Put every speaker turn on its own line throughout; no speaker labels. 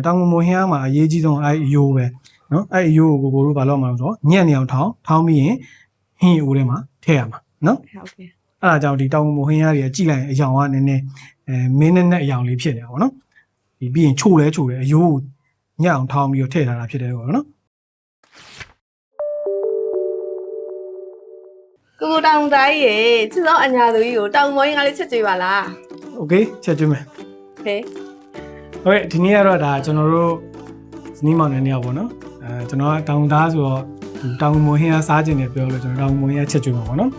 တောင်ငူမိုဟင်းမှာအရေးကြီးဆုံးအဲ့အယိုးပဲနော်အဲ့အယိုးကိုကိုတို့ဘာလို့မှာဆိုတော့ညံ့နေအောင်ထောင်းပြီးရင်ဟင်းအိုးထဲမှာထည့်ရမှာနော်ဟ
ုတ်ကဲ့
အဲ့ဒါကြောင့်ဒီတောင်ငူမိုဟင်းတွေကြည့်လိုက်အယောင်ကနည်းနည်းမင်းနဲ့အယောင်လေးဖြစ်နေတာပေါ့နော်ဒီပြီးရင်ချို့တယ်အယိုးညံ့အောင်ထောင်းပြီးတော့ထည့်ထားတာဖြစ်တယ်ပေါ့နော်
ကိုတောင်တိုင်းရေချစ်သောအညာသူကြီးကိုတောင်မောင်းကလေးချက်ကြွေးပါလား
โอเคချက်ကျွေးမယ်
โอเค
ဟုတ်ကဲ့ဒီနေ့ကတော့ဒါကျွန်တော်တို့ဇနီးမောင်နှံနေရပါတော့ကျွန်တော်ကတောင်သားဆိုတော့တောင်မိုဟင်းကစားခြင်းနဲ့ပြောလို့ကျွန်တော်တောင်မိုဟင်းကချက်ကျွေးမှာပေါ့နော်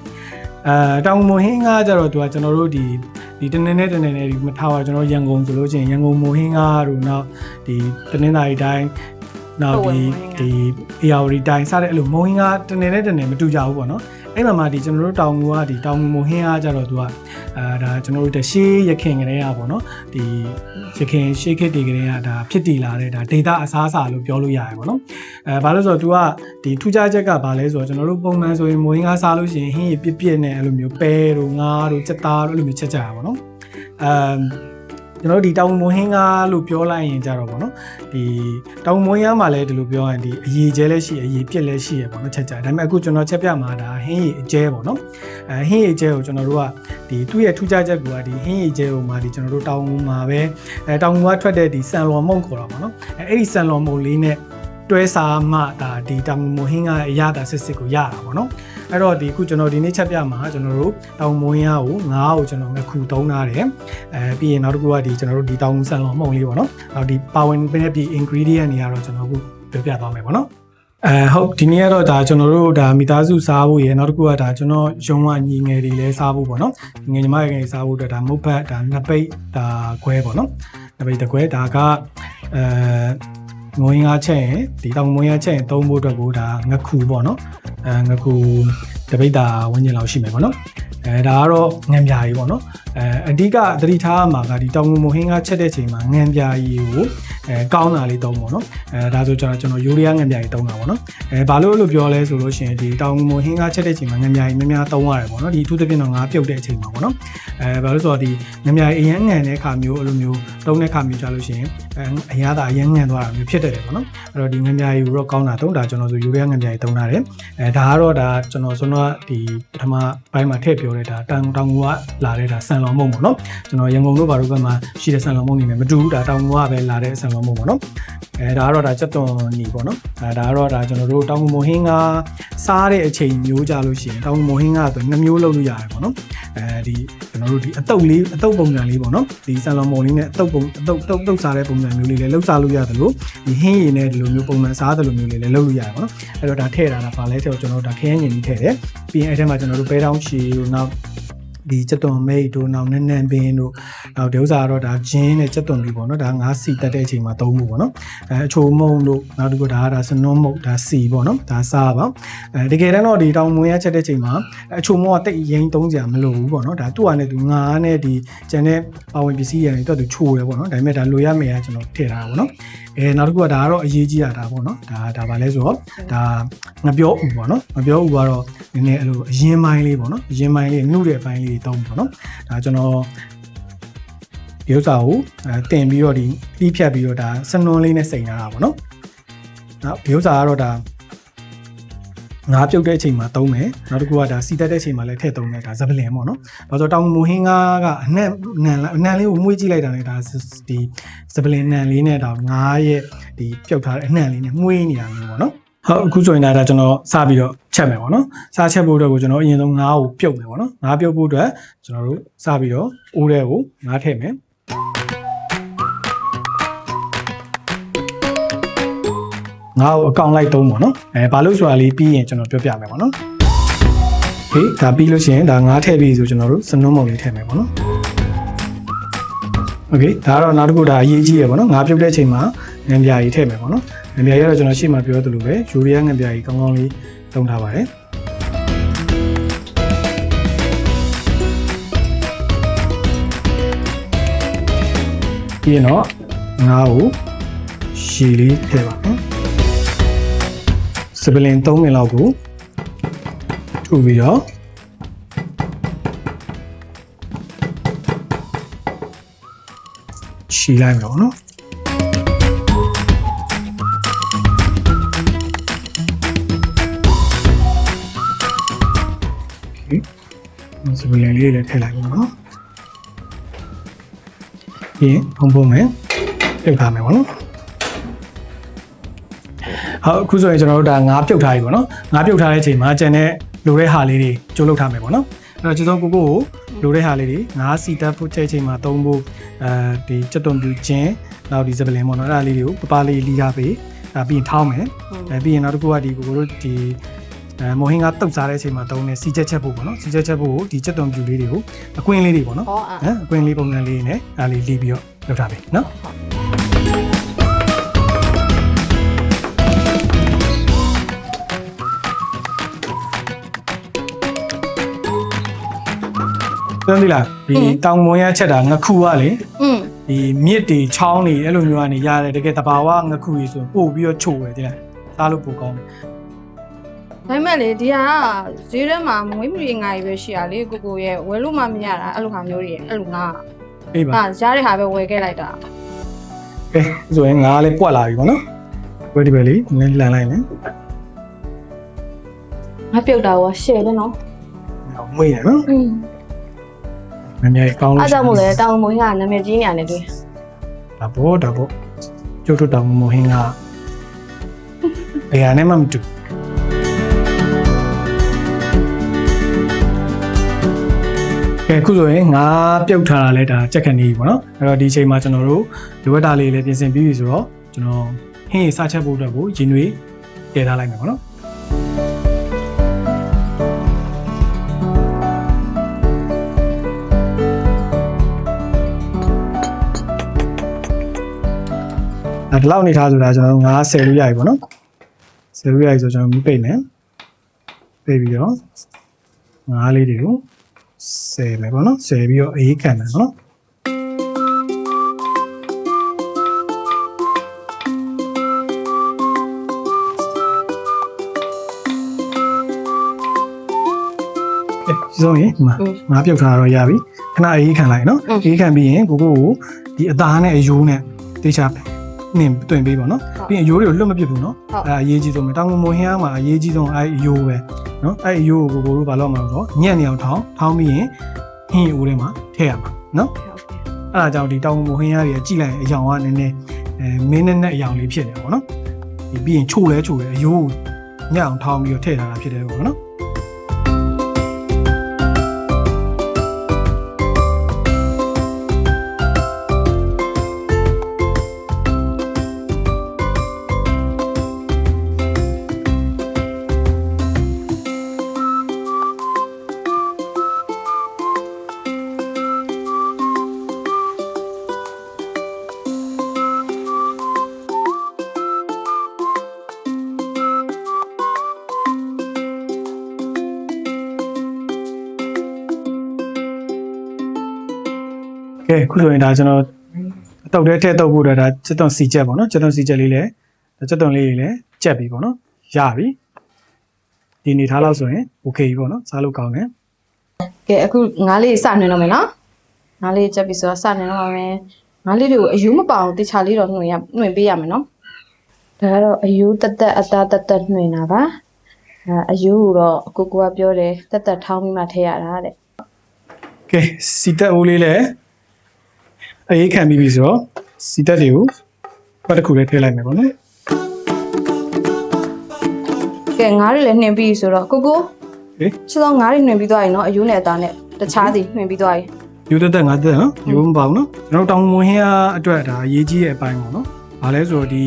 တောင်မိုဟင်းကကြတော့သူကကျွန်တော်တို့ဒီတနေ့နဲ့ဒီမထားပါကျွန်တော်ရန်ကုန်ဆိုလို့ချင်းရန်ကုန်မိုဟင်းကတို့နောက်ဒီတနင်္သာရီတိုင်းနောက်ဒီARတိုင်းစတဲ့အဲ့လိုမိုဟင်းကတနေ့နဲ့မတူကြဘူးပေါ့နော်အဲ့မှာဒီကျွန်တော်တို့တောင်ငူကဒီတောင်ငူမိုဟင်းအားကြတော့သူကဒါကျွန်တော်တို့တရှေးရခင်ကလေးอ่ะပေါ့နော်ဒီရခင်ရှေးခေတ်တွေကလေးอ่ะဒါဖြစ်တည်လာတဲ့ဒါဒေတာအစားအစာလို့ပြောလို့ရတယ်ပေါ့နော်ဘာလို့ဆိုတော့ तू ကဒီထူးခြားချက်ကဘာလဲဆိုတော့ကျွန်တော်တို့ပုံမှန်ဆိုရင်မိုဟင်းအားစားလို့ရှိရင်ဟင်းရပြည့်နဲ့အဲ့လိုမျိုးပဲတို့ငါးတို့ကြက်သားတို့အဲ့လိုမျိုးချက်ကြရပါတော့ကျွန်တော်တို့ဒီတောင်မိုဟင်းကားလို့ပြောလိုက်ရင်ကြတော့ဗောနော်ဒီတောင်မိုဟင်းကားမှာလည်းဒီလိုပြောရင်ဒီအရေးကျဲလည်းရှိအရေးပြက်လည်းရှိရဗောနော်ချက်ကြဒါပေမဲ့အခုကျွန်တော်ချက်ပြမှာဒါဟင်းရည်အကျဲဗောနော်ဟင်းရည်အကျဲကိုကျွန်တော်တို့ကဒီသူ့ရဲ့ထူးခြားချက်ကဒီဟင်းရည်အကျဲကိုမှဒီကျွန်တော်တို့တောင်မှာပဲတောင်ကထွက်တဲ့ဒီဆန်လော်မုန့်ခေါ်တာဗောနော်အဲ့ဒီဆန်လော်မုန့်လေးနဲ့တွဲစားမှဒါဒီတောင်မိုဟင်းကားအရသာစစ်ကိုရတာဗောနော်အဲ့တော့ဒီခုကျွန်တော်ဒီနေ့ချက်ပြမှာကျွန်တော်တို့တောင်မိုးရင်းကိုငါးကိုကျွန်တော်ခုသုံးထားတယ်ပြီးရင်နောက်တစ်ခုကဒီကျွန်တော်တို့ဒီတောင်ဆန်လော်မှုန့်လေးပေါ့နော်နောက်ဒီပါဝင်ပေးတဲ့ဒီ ingredient တွေကတော့ကျွန်တော်ခုပြောပြသွားမယ်ပေါ့နော်ဟုတ်ဒီနေ့ကတော့ဒါကျွန်တော်တို့ဒါမိသားစုစားဖို့ရယ်နောက်တစ်ခုကဒါကျွန်တော်ရုံးဝညီငယ်တွေလည်းစားဖို့ပေါ့နော်ငယ်ညီမငယ်စားဖို့အတွက်ဒါမုတ်ဖတ်ဒါနှစ်ပိတ်ဒါခွဲပေါ့နော်နှစ်ပိတ်တစ်ခွဲဒါကငွေငါချက်ရင်ဒီတောင်ငွေငါချက်ရင်သုံးဖို့အတွက်ကိုဒါငခုပေါ့နော်ငခုတပိတ်တာဝန်းကျင်လောက်ရှိမယ်ပေါ့နော်ဒါကတော့ငံပြာကြီးပေါ့နော်အဓိကသတိထားမှာကဒီတောင်ငူမိုဟင်းကချက်တဲ့ချိန်မှာငံပြာကြီးကိုကောင်းတာလေးသုံးပေါ့နော်ဒါဆိုကျွန်တော်ယူရီးယားငံပြာကြီးသုံးတာပေါ့နော်ဘာလို့ပြောလဲဆိုလို့ရှိရင်ဒီတောင်ငူမိုဟင်းကချက်တဲ့ချိန်မှာငံပြာကြီးများများသုံးရတယ်ပေါ့နော်ဒီအထူးသဖြင့်တော့ငါပြုတ်တဲ့အချိန်မှာပေါ့နော်ဘာလို့ဆိုတော့ဒီငံပြာကြီးအရန်ငံတဲ့ခါမျိုးအဲ့လိုမျိုးသုံးတဲ့ခါမျိုးကြလို့ရှိရင်အရသာအရန်ငံသွားတာမျိုးဖြစ်တယ်ပေါ့နော်အဲ့တော့ဒီငံပြာကြီးကိုတော့ကောင်းတာသုံးတာကျွန်တော်ဆိုယူရီးယားငံပြာကြီးသုံးထားတယ်ဒါကတော့ဒါကျွန်တော်ဒီပထမပိုင်းမှာထည့်ပြောတဲ့ဒါတောင်ငူကလာတဲ့ဒါဆန်လော်မုန့်ပေါ့နော်ကျွန်တော်ရန်ကုန်တို့ဘာလို့ဘက်မှာရှိတဲ့ဆန်လော်မုန့်နေနဲ့မတူဘူးဒါတောင်ငူကပဲလာတဲ့ဆန်လော်မုန့်ပေါ့နော်ဒါကတော့ဒါစက်သွန်နီပေါ့နော်ဒါကတော့ဒါကျွန်တော်တို့တောင်ငူမိုဟင်းကစားတဲ့အချိန်မျိုးကြလို့ရှိရင်တောင်ငူမိုဟင်းကဆို2မျိုးလုပ်လို့ရတယ်ပေါ့နော်ဒီကျွန်တော်တို့ဒီအတုပ်ပုံစံလေးပေါ့နော်ဒီဆန်လော်မုန့်လေးနဲ့အတုပ်စားတဲ့ပုံစံမျိုးလေးလည်းလှုပ်စားလို့ရတယ်လို့ဒီဟင်းရည်နဲ့ဒီလိုမျိုးပုံမှန်စားတဲ့လိုမျိုးလေးလည်းလုပ်လို့ရတယ်ပေါ့နော်အဲ့တော့ဒါထည့်တာဗာလဲထည့်ကျွန်တော်တို့ဒါခရမ်းညင်ကြီးထည့်တယ်ပြီးရင်အဲ့ထဲမှာကျွန်တော်တို့ပဲတောင်းချီတို့နောက်ဒီချက်သွန်မိတ်တို့နောက်နန်းနန်းပင်တို့နောက်ဒီဥစ္စာကတော့ဒါဂျင်းနဲ့ချက်သွန်ပြီးပေါ့နော်ဒါငါးစီတက်တဲ့အချိန်မှာသုံးမှုပေါ့နော်အချိုမုံတို့နောက်တစ်ခုဒါစနွန်းမုတ်ဒါစီပေါ့နော်ဒါစားပါတကယ်တမ်းတော့ဒီတောင်မွေးရချက်တဲ့အချိန်မှာအချိုမုံကတိတ်ရင်သုံးစရာမလိုဘူးပေါ့နော်ဒါသူ့ဟာနဲ့သူငါးနဲ့ဒီကျန်တဲ့ပါဝင်ပစ္စည်းတွေတော့သူချိုးတယ်ပေါ့နော်ဒါပေမဲ့ဒါလိုရမယ်ကကျွန်တော်ထည့်ထားတာပေါ့နော်နောက်တစ်ခုကဒါကတော့အရေးကြီးတာဒါပေါ့နော်ဒါပါလဲဆိုတော့ဒါငပြောဥပေါ့နော်ငပြောဥကတော့နည်းနည်းအဲ့လိုအရင်ပိုင်းလေးပေါ့နော်အရင်ပိုင်းလေးနှုတ်တဲ့အပိုင်းလေးတုံးပေါ့နော်ဒါကျွန်တော်ဒီဥစ္စာကိုတင်ပြီးတော့ဒီလှီးဖြတ်ပြီးတော့ဒါစနွန်းလေးနဲ့စိန်ထားတာပေါ့နော်နောက်ဒီဥစ္စာကတော့ဒါငါးပြုတ်တဲ့အချိန်မှာသုံးမယ်နောက်တစ်ခုကဒါစီတက်တဲ့အချိန်မှာလည်းထည့်သုံးမယ်ဒါဇပလင်ပေါ့နော်ဘာလို့တောင်မိုဟင်းကအနံလေးကိုမွေးကြည့်လိုက်တာလေဒါဒီဇပလင်နံလေးနဲ့ဒါငါးရဲ့ဒီပြုတ်ထားတဲ့အနံလေးနဲ့မွေးနေတာမျိုးပေါ့နော်ဟုတ်အခုဆိုရင်ဒါကျွန်တော်စပြီးတော့ချက်မယ်ပေါ့နော်စားချက်ဖို့အတွက်ကိုကျွန်တော်အရင်ဆုံးငါးကိုပြုတ်မယ်ပေါ့နော်ငါးပြုတ်ဖို့အတွက်ကျွန်တော်တို့စပြီးတော့အိုးထဲကိုငါးထည့်မယ်ငါ့ကိုအကောင့်လိုက်သုံးပေါ့နော်ဘာလို့ဆိုတာလေးပြီးရင်ကျွန်တော်ပြောပြမယ်ပေါ့နော်ဟေးဒါပြီးလို့ရှိရင်ဒါငါးထည့်ပြီးဆိုကျွန်တော်တို့စနုံးမုံလေးထည့်မယ်ပေါ့နော်โอเคဒါကတော့နောက်တစ်ခုဒါအရေးကြီးရပေါ့နော်ငါးပြုတ်တဲ့အချိန်မှာငံပြာကြီးထည့်မယ်ပေါ့နော်ငံပြာကြီးကတော့ကျွန်တော်ရှေ့မှာပြောသလိုပဲယူရီးယားငံပြာကြီးကောင်းကောင်းလေးသုံးထားပါတယ်ပြီးရင်တော့ငါးကိုရှည်လေးထည့်ပါနော်စပလင်3မိနစ်လောက်ကိုထူပြီးတော့ရှည်လိုက်မယ်ပေါ့နော် စပလင်လေးလည်းထည့်လိုက်ပါနော်ပြီးရင်ဖုံဖုံမယ်ပြုတ်ထားမယ်ပေါ့နော်ဟုတ်အခုဆိုရင်ကျွန်တော်တို့ဒါငါးပြုတ်ထားပြီပေါ့နော်ငါးပြုတ်ထားတဲ့အချိန်မှာကျန်တဲ့လိုတဲ့ဟာလေးတွေကျိုးလုပ်ထားမယ်ပေါ့နော်အဲ့တော့ကျေစုံကိုလိုတဲ့ဟာလေးတွေငါးစီတက်ဖို့ချိန်ချိန်မှာသုံးဖို့ဒီစက်သွန်ပြူချင်းနောက်ဒီစပလင်ပေါ့နော်အဲ့ဒါလေးတွေကိုပပလေးလီထားပေးပြီးရင်ထောင်းမယ်ပြီးရင်နောက်တစ်ခုကဒီကိုတို့ဒီမော်ဟင်းကတုတ်စားတဲ့အချိန်မှာသုံးနေစီချက်ချက်ဖို့ပေါ့နော်စီချက်ချက်ဖို့ဒီစက်သွန်ပြူလေးတွေကိုအကွင်းလေးတွေပေါ့နော်အကွင်းလေးပုံစံလေးနဲ့ဒါလေးလီပြီးတော့လုပ်ထားပေးနော်သိပြီလားဒီတောင်မွန်ရချက်တာငခုကလေဒီမြစ်တွေချောင်းတွေအဲ့လိုမျိုးကနေရတယ်တကယ်တဘာဝငခုကြီးဆိုပို့ပြီးတော့ချို့ပဲတဲ့စားလို့ပိုကောင်းတယ်
ဒါပေမဲ့လေဒီဟာဈေးထဲမှာမွေးမြူငါကြီးပဲရှိရလေကိုရဲ့ဝယ်လို့မှမရတာအဲ့လိုဟာမျိုးတွေအဲ့လိုငါ
အေးပါ
ရတဲ့ဟာပဲဝယ်ခဲ့လိုက်တာ
ကဲဆိုရင်ငါလည်းပွက်လာပြီပေါ့နော်ဝယ်ဒီပဲလေနည်းလန်လိုက်မယ်
ငါပြုတ်တာရောရှယ်တယ်နော်
မွေးတယ်နော်နည်းနည်းကောင်းလို့
အဲ့ကြောင့်မို့လဲတောင်မွေးကနာမည်ကြီးနေရတယ်တွေ့
ဒါပေါ့ကျုပ်တို့တောင်မွေးကဘယ်နဲ့မှမတူကဲအခုဆိုရင်ငါပြုတ်ထားတာလဲဒါကြက်ခဏီပေါ့နော်အဲ့တော့ဒီအချိန်မှာကျွန်တော်တို့လိုအပ်တာလေးလည်းပြင်ဆင်ပြီးပြီဆိုတော့ကျွန်တော်ဟင်းရစချက်ဖို့အတွက်ကိုရင်နွေးတည်ထားလိုက်မယ်ပေါ့နော်ဒီလောက်နေထားဆိုတာကျွန်တော်တို့ငါး10လို့ရပြီပေါ့နော်10လို့ရပြီဆိုကျွန်တော်မိပိတ်မယ်ပိတ်ပြီးတော့ငါးလေးတွေကို10မယ်ပေါ့နော်10ပြီးတော့အေးခံမယ်နော်ဒီဆုံးရင်ငါပြုတ်ထားတော့ရပြီခဏအေးခံလိုက်နော်အေးခံပြီးရင်ကိုဒီအသားနဲ့အယိုးနဲ့တေချာနင်တွင်ပေးပါနော်ပြီးရင်အယိုးတွေကိုလွတ်မပစ်ဘူးနော်အရေးကြီးဆုံးပဲတောင်မိုဟင်းအားမှာအရေးကြီးဆုံးအယိုးပဲနော်အယိုးကိုတို့ဘာလို့မှာလို့ဆိုညံ့နေအောင်ထောင်းပြီးရင်ဟင်းအိုးထဲမှာထည့်ရမှာနော်အဲ့ဒါကြောင့်ဒီတောင်မိုဟင်းအားတွေကြည့်လိုက်အယောင်ကနည်းနည်းမင်းနဲ့အယောင်လေးဖြစ်နေပါတော့ဒီပြီးရင်ချို့အယိုးကိုညံ့အောင်ထောင်းပြီးတော့ထည့်ထားတာဖြစ်တယ်ပေါ့နော်ကဲခုဆိုရင်ဒါကျွန်တော်တောက်တဲ့ထဲတောက်ဖို့ဒါစက်သွန်စီချက်ပေါ့နော်စက်သွန်စီချက်လေးလည်းစက်သွန်လေးလည်းကြက်ပြီပေါ့နော်ရပြီဒီနေထားလို့ဆိုရင်โอเคပြီပေါ့နော်စားလို့ကောင်းတယ်
ကဲအခုငါးလေးစနေတော့မယ်နော်ငါးလေးကြက်ပြီဆိုတော့စနေတော့မယ်ငါးလေးတွေကိုအယူမပအောင်တခြားလေးတော့နှွင်ပေးရမယ်နော်ဒါကတော့အယူတက်အသားတက်နှွင်တာပါအယူတော့ကိုကပြောတယ်တက်ထောင်းပြီးမှထည့်ရတာတဲ့
ကဲစီတက်အိုးလေးလည်းအေးခံပြီးပြီဆိုတော့စီတက်တွေကိုပတ်တစ်ခုလေးထည့်လိုက်မယ်ပေါ့နော်
ကဲငါးတွေလည်းနှင်ပြီးဆိုတော့ကိုချစ်တော့ငါးတွေနှင်ပြီးသွားရင်နော်အယူနဲ့အသားနဲ့တခြားစီနှင်ပြီးသွားရင်
ယူတက်ငါတက်နော်ယူမပါဘူးနော်ကျွန်တော်တောင်မွန်ဟင်းအားအတွက်ဒါအရေးကြီးတဲ့အပိုင်းပေါ့နော်ဘာလဲဆိုတော့ဒီ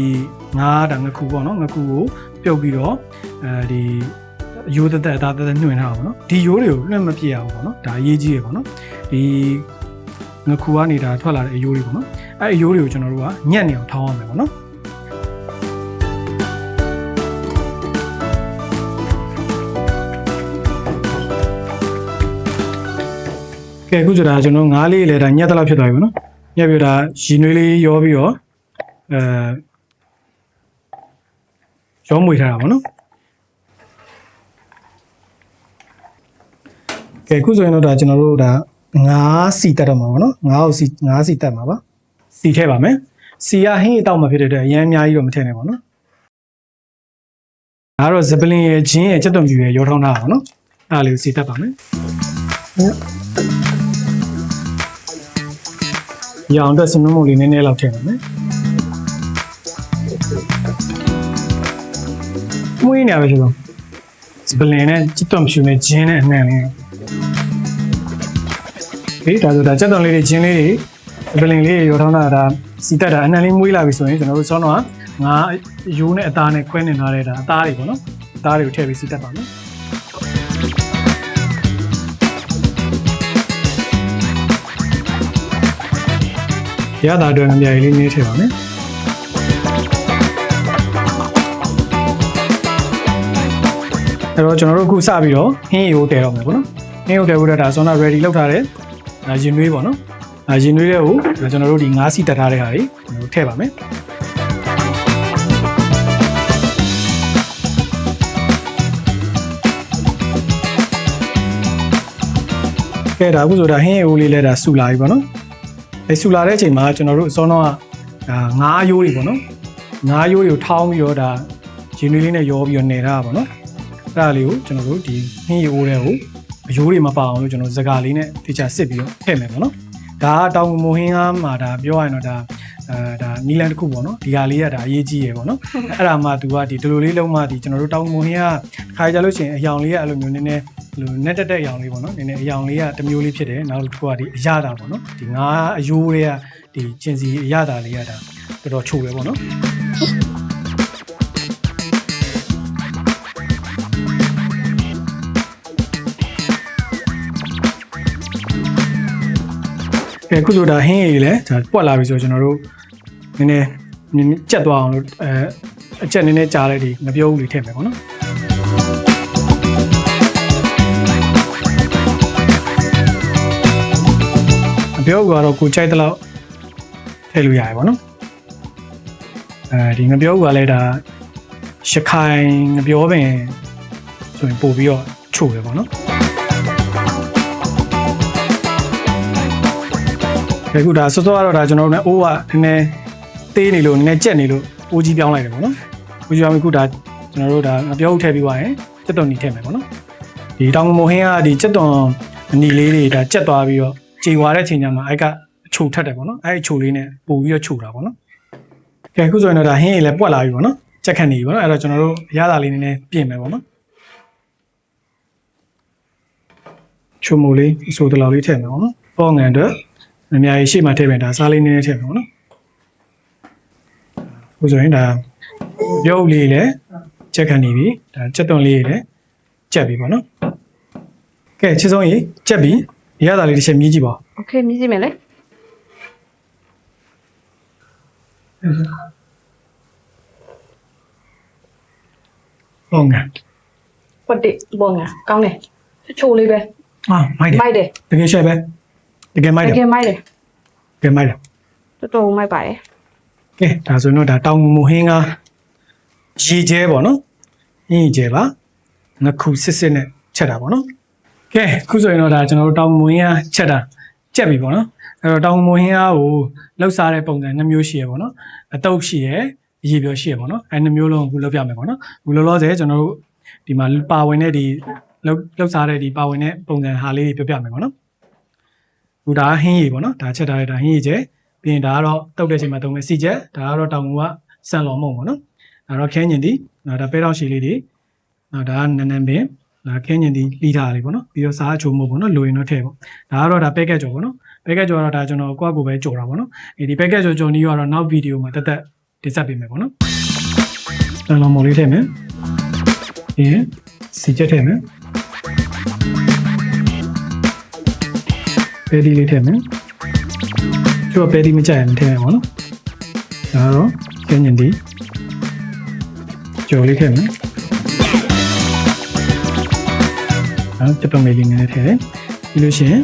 ငါးဒါငခုပေါ့နော်ငခုကိုပြုတ်ပြီးတော့ဒီရိုးတက်အသားတက်နှွင်ထားပါပေါ့နော်ဒီရိုးတွေကိုလွှင့်မပြရဘူးပေါ့နော်ဒါအရေးကြီးရပေါ့နော်ဒီငခုကနေဒါထွက်လာတဲ့အယိုးတွေပေါ့နော်အဲ့အယိုးတွေကိုကျွန်တော်တို့ကညက်နေအောင်ထောင်းရမယ်ပေါ့နော်ကဲအခုဆိုတာကျွန်တော်ငါးလေးလည်းဒါညက်တလောက်ဖြစ်သွားပြီပေါ့နော်ညက်ပြတာရီနွေးလေးရောပြီးတော့ရောမွေထားတာပေါ့နော်ကဲအခုဆိုရင်တော့ဒါကျွန်တော်တို့ဒါငါးစီတက်တော့မှာပေါ့နော်ငါးစီတက်မှာပါစီထည့်ပါမယ်စီကဟင်းအတောက်မှာဖြစ်တဲ့အတွက်အရင်အများကြီးတော့မထည့်နဲ့ပေါ့နော်ဒါကတော့ဇပလင်ရဲ့ဂျင်းရဲ့စက်သွန်ပြူရဲ့ရောထောင်းထားတာပေါ့နော်အဲ့ဒါလေးကိုစီတက်ပါမယ် ရအောင်အတွက်စနုံးမို့လေးနည်းနည်းလောက်ထည့်ပါမယ်မွေးနေရပဲဆိုတော့စပလင်နဲ့ချစ်တော်မရှိနဲ့ဂျင်းနဲ့အနှံ့လေးဒီဒါဆိုဒါချက်တော်လေးတွေဂျင်းလေးတွေစပလင်လေးရောထောင်းတာဒါစီတက်တာအနှံ့လေးမွေးလာပြီဆိုရင်ကျွန်တော်တို့စောတော့ငါရိုးနဲ့အသားနဲ့ခွဲနေထားတဲ့ဒါအသားတွေပေါ့နော်အသားတွေကိုထည့်ပြီးစီတက်ပါမယ်ရတာအတွက်အများကြီးလေးနည်းထည့်ပါမယ်အဲ့တော့ကျွန်တော်တို့အခုစပြီးတော့ဟင်းရိုးတည်တော့မယ်ပေါ့နော်ဟင်းရိုးတည်ဖို့အတွက်ဒါဆောနာ ready လုပ်ထားတယ်ဒါရင်နွေးပေါ့နော်ဒါရင်နွေးတဲ့ကိုကျွန်တော်တို့ဒီငါးစီတက်ထားတဲ့ဟာတွေကျွန်တော်ထည့်ပါမယ်ကဲဒါအခုဆိုဒါဟင်းရိုးလေးလဲဒါဆူလာပြီပေါ့နော်အဲဆူလာတဲ့အချိန်မှာကျွန်တော်တို့အစောတော့ဒါငါးရိုးတွေပေါ့နော်ငါးရိုးတွေကိုထောင်းပြီးတော့ဒါရင်နွေးလေးနဲ့ရောပြီးတော့နေထားတာပေါ့နော်အဲ့ဒါလေးကိုကျွန်တော်တို့ဒီဟင်းရိုးတွေကိုအရိုးတွေမပါအောင်လို့ကျွန်တော်စကားလေးနဲ့တေချာစစ်ပြီးတော့ထည့်မယ်ပေါ့နော်ဒါကတောင်မိုဟင်းကားမှာဒါပြောရရင်တော့ဒါနီလန်တစ်ခုပေါ့နော်ဒီဟာလေးကဒါအရေးကြီးရယ်ပေါ့နော်အဲ့ဒါမှ तू ကဒီလိုလေးလုံးမှဒီကျွန်တော်တို့တောင်မိုဟင်းကခါကြလို့ရှိရင်အယောင်လေးကအဲ့လိုမျိုးနည်းနည်းလိုနဲ့တက်အယောင်လေးပေါ့နော်နည်းနည်းအယောင်လေးကတစ်မျိုးလေးဖြစ်တယ်နောက်တစ်ခုကဒီအရတာပေါ့နော်ဒီငါးအယိုးတွေကဒီကျင်စီအရတာလေးကဒါတော်တော်ချိုတယ်ပေါ့နော်အခုဆိုတာဟင်းရည်လဲဒါပွက်လာပြီဆိုတော့ကျွန်တော်တို့နည်းနည်းကြက်သွားအောင်လို့အချက်နည်းနည်းကြားလိုက်ဒီငပြုံးလေးထည့်မယ်ပေါ့နော်ငပြုံးကတော့ကိုကြိုက်တဲ့လောက်ထည့်လို့ရတယ်ပေါ့နော်ဒီငပြုံးကလည်းဒါရှခိုင်ငပြောပင်ဆိုရင်ပို့ပြီးတော့ချိုတယ်ပေါ့နော်အခုဒါစောစောကတော့ဒါကျွန်တော်တို့ ਨੇ အိုးကနည်းနည်းသေးနေလို့နည်းနည်းကြက်နေလို့အိုးကြီးပြောင်းလိုက်တယ်ပေါ့နော်အိုးကြီးပြောင်းပြီးအခုဒါကျွန်တော်တို့ဒါမပြောဦးထည့်ပြီးသွားရင်စက်တော်နီထည့်မယ်ပေါ့နော်ဒီတောင်မိုဟင်းကဒီစက်တော်နီလေးတွေဒါကြက်သွားပြီးတော့ကြေွာတဲ့ချိန်ကျမှအဲ့ကအချိုထက်တယ်ပေါ့နော်အဲ့အချိုလေးနဲ့ပို့ပြီးတော့ချိုတာပေါ့နော်ကဲအခုဆိုရင်တော့ဒါဟင်းရည်လည်းပွက်လာပြီပေါ့နော်ကြက်ခန့်နေပြီပေါ့နော်အဲ့တော့ကျွန်တော်တို့ရတာလေးနည်းနည်းပြင်မယ်ပေါ့နော်ချိုမိုလေးဆိုတလောက်လေးထည့်မယ်ပေါ့နော်ပေါ့ငံအတွက်အများကြီးရှေ့မှာထည့်မယ်ဒါစားလေးနည်းနည်းထည့်မယ်ပေါ့နော်အခုဆိုရင်ဒါရုပ်လေးလည်းချက်ခံနေပြီဒါချက်သွန်လေးလည်းချက်ပြီပေါ့နော်ကဲချစ်ဆုံးကြီးချက်ပြီရတာလေးတစ်ချက်မြည်ကြည့်ပါ
โอเคမြည်ကြည့်မယ်လေ
ပေါ့ငံ
ပတ်တိပေါ့ငံကောင်းတယ်ချိုးလေးပဲ
မိုက်တယ်တကယ်ရှယ်ပဲတကယ်မိုက်တယ်
တကယ်မိုက်တယ်
တကယ်မိုက်တယ်
တော်တော်မိုက်ပါတယ်
ကဲဒါဆိုရင်တော့ဒါတောင်မိုဟင်းကရေကျဲပေါ့နော်ရင်းကျဲပါငခုစစ်စစ်နဲ့ချက်တာပေါ့နော်ကဲခုဆိုရင်တော့ဒါကျွန်တော်တို့တောင်မိုဟင်းကချက်တာကြက်ပြီပေါ့နော်အဲ့တော့တောင်မိုဟင်းကကိုလှုပ်ရှားတဲ့ပုံစံ2မျိုးရှိရပေါ့နော်အတုပ်ရှိရအရေပြောရှိရပေါ့နော်အဲ့2မျိုးလုံးကိုလုပ်ပြမယ်ပေါ့နော်အခုလောလောဆယ်ကျွန်တော်တို့ဒီမှာပါဝင်တဲ့ဒီလှုပ်ရှားတဲ့ဒီပါဝင်တဲ့ပုံစံဟာလေးတွေပြောပြမယ်ပေါ့နော်အခုဒါဟင်းရည်ပေါ့နော်ဒါချက်ထားတဲ့ဒါဟင်းရည်ကျဲပြီးရင်ဒါကတော့တုတ်တဲ့ချိန်မှာတုံးမဲ့စီချက်ဒါကတော့တောင်ငူကဆန်လော်မုံပေါ့နော်ဒါတော့ခင်းညင်ဒီဒါပဲတော့ရှည်လေးတွေဒါကနန်းနန်းပင်ဒါခင်းညင်ဒီလီထားလေးပေါ့နော်ပြီးတော့စားအချိုမို့ပေါ့နော်လိုရင်တော့ထည့်ပေါ့ဒါကတော့ဒါပဲကက်ကြော်ပေါ့နော်ပဲကက်ကြော်ကတော့ဒါကျွန်တော်ကိုယ့်ကိုယ်ပဲကြော်တာပေါ့နော်ဒီပဲကက်ကြော်နီးကတော့နောက်ဗီဒီယိုမှာတက်တင်ဆက်ပေးမယ်ပေါ့နော်ဆန်လော်မုံလေးထည့်မယ်ပြီးရင်စီချက်ထည့်မယ်ပဲဒီလေးထည့်မယ်ကျော်ပဲဒီမကြိုက်ရင်ထည့်မယ်ပေါ့နော်ဒါတော့ခင်းညင်ဒီကျော်လေးထည့်မယ်အဲ့တက်ပမေးလေးနည်းနည်းထည့်တယ်ပြီးလို့ရှိရင်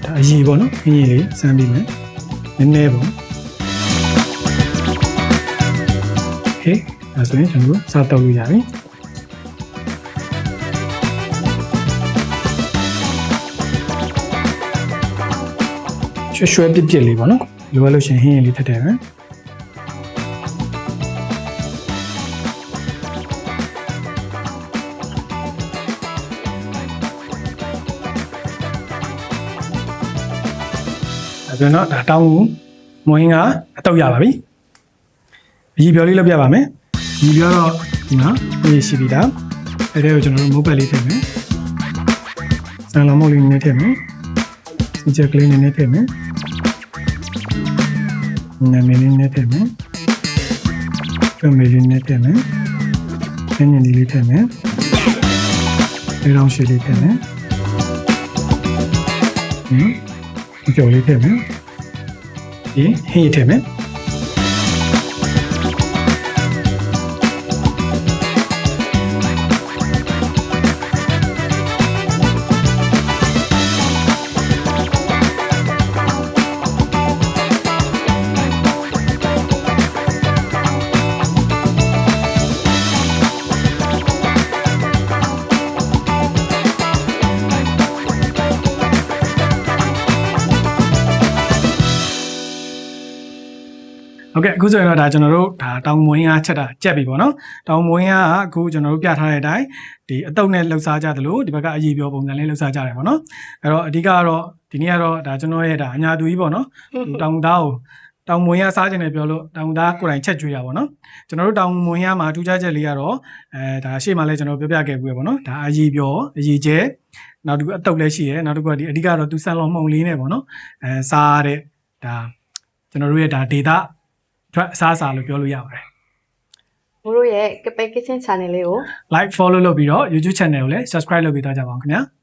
ဒါအရေးပေါ့နော်ခင်းရည်လေးစမ်းပြီးမယ်နည်းနည်းပေါ့โอเคဒါဆိုရင်ကျွန်တော်စားတော့လို့ရပြီရွှဲပြစ်ပြစ်လေးပေါ့နော်လိုရလို့ရှင်ဟင်းရည်လေးထည့်တယ်ပဲ ဆိုတော့ဒါတောင်းမွေးကအတုပ်ရပါပြီအကြီးပြောလေးလုပ်ပြပါမယ်ဒီပြောတော့ဒီမှာပြေးရှိပြီလားအဲ့ဒါကိုကျွန်တော်တို့မိုးပတ်လေးထည့်မယ်ဆန်လောင်မုတ်လေးနည်းနည်းထည့်မယ်စီချက်ကလေးနည်းနည်းထည့်မယ်နာမည်လေးနည်းနည်းထည့်မယ်ကံမလေးနည်းနည်းထည့်မယ်ညနေလေးထည့်မယ်ဒီလောင်ရှိလေးထည့်မယ်ဒီကြော်လေးထည့်မယ်ဒီဟင်းရထည့်မယ်โอเคအခုဆိုရင်တော့ဒါကျွန်တော်တို့ဒါတောင်မွေးရချက်တာကြက်ပြီပေါ့နော်တောင်မွေးရကအခုကျွန်တော်တို့ပြထားတဲ့အတိုင်းဒီအတုပ်နဲ့လှုပ်ရှားကြသလိုဒီဘက်ကအရေးပြောပုံစံလေးလှုပ်ရှားကြတယ်ပေါ့နော်အဲ့တော့အဓိကကတော့ဒီနေ့ကတော့ဒါကျွန်တော်ရဲ့ဒါအညာသူကြီးပေါ့နော်တောင်သားကိုတောင်မွေးရစားခြင်းနဲ့ပြောလို့တောင်သားကိုယ်တိုင်ချက်ကျွေးတာပေါ့နော်ကျွန်တော်တို့တောင်မွေးရမှာထူးခြားချက်လေးကတော့ဒါရှေ့မှာလည်းကျွန်တော်ပြောပြခဲ့ပြီးပေါ့နော်ဒါအရေးပြောအရေးကျဲနောက်တစ်ခုအတုပ်လည်းရှိရဲနောက်တစ်ခုကဒီအဓိကတော့သူဆန်လောင်မှုန်လေးနဲ့ပေါ့နော်စားတဲ့ဒါကျွန်တော်တို့ရဲ့ဒါ data ထွက်အစားလို့ပြောလို့ရပါတယ်
။မိုးတို့ရဲ့ Cape Kitchen Channel လေးကို
like follow လုပ်ပြီးတော့ YouTube channel ကိုလည်း subscribe လုပ်ပေးထားကြပါအောင်ခင်ဗျာ။